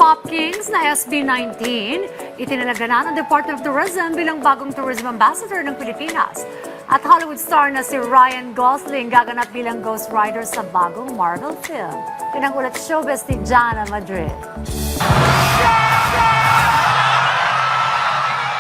P-pop Kings na SB19, itinalaga na ng Department of Tourism bilang bagong tourism ambassador ng Pilipinas. At Hollywood star na si Ryan Gosling gaganap bilang Ghost Rider sa bagong Marvel film. Pinangulat showbiz ni Jana Madrid.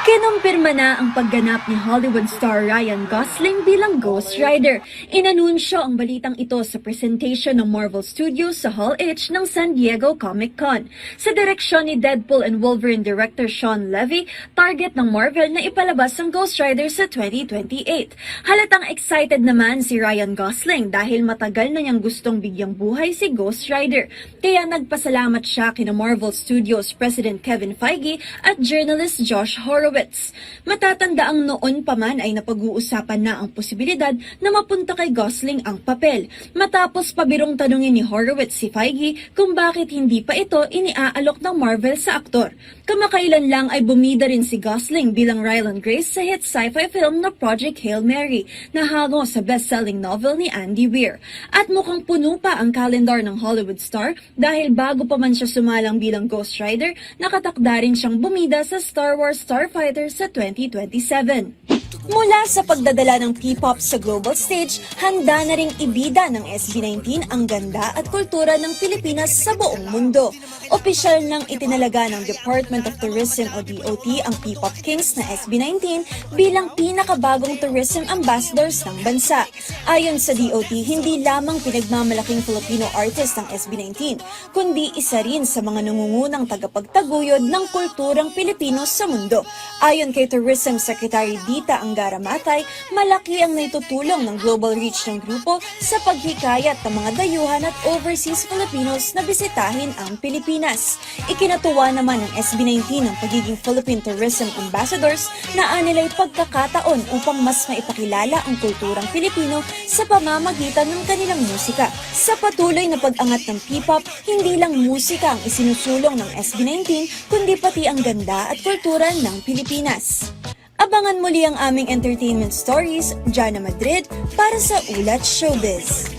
Kinumpirma na ang pagganap ni Hollywood star Ryan Gosling bilang Ghost Rider. Inanunsyo ang balitang ito sa presentation ng Marvel Studios sa Hall H ng San Diego Comic-Con. Sa direksyon ni Deadpool and Wolverine director Sean Levy, target ng Marvel na ipalabas ang Ghost Rider sa 2028. Halatang excited naman si Ryan Gosling dahil matagal na niyang gustong bigyang buhay si Ghost Rider. Kaya nagpasalamat siya kina Marvel Studios President Kevin Feige at journalist Josh Horowitz. Matatandaang noon pa man ay napag-uusapan na ang posibilidad na mapunta kay Gosling ang papel. Matapos pabirong tanungin ni Horowitz si Feige kung bakit hindi pa ito iniaalok ng Marvel sa aktor. Kamakailan lang ay bumida rin si Gosling bilang Ryland Grace sa hit sci-fi film na Project Hail Mary na hango sa best-selling novel ni Andy Weir. At mukhang puno pa ang kalendar ng Hollywood star dahil bago pa man siya sumalang bilang Ghost Rider, nakatakda rin siyang bumida sa Star Wars Starfighter sa 2027. Mula sa pagdadala ng P-pop sa global stage, handa na ring ibida ng SB19 ang ganda at kultura ng Pilipinas sa buong mundo. Opisyal nang itinalaga ng Department of Tourism o DOT ang P-pop Kings na SB19 bilang pinakabagong tourism ambassadors ng bansa. Ayon sa DOT, hindi lamang pinagmamalaking Filipino artist ang SB19, kundi isa rin sa mga nangungunang tagapagtaguyod ng kulturang Pilipino sa mundo. Ayon kay Tourism Secretary Dita Angara Matay, malaki ang naitutulong ng global reach ng grupo sa paghikayat ng mga dayuhan at overseas Filipinos na bisitahin ang Pilipinas. Ikinatuwa naman ng SB19 ang pagiging Philippine Tourism Ambassadors na anilay pagkakataon upang mas maipakilala ang kulturang Pilipino sa pamamagitan ng kanilang musika. Sa patuloy na pag-angat ng P-pop, hindi lang musika ang isinusulong ng SB19 kundi pati ang ganda at kultura ng Pilipinas. Abangan muli ang aming entertainment stories, Jana Madrid, para sa Ulat Showbiz.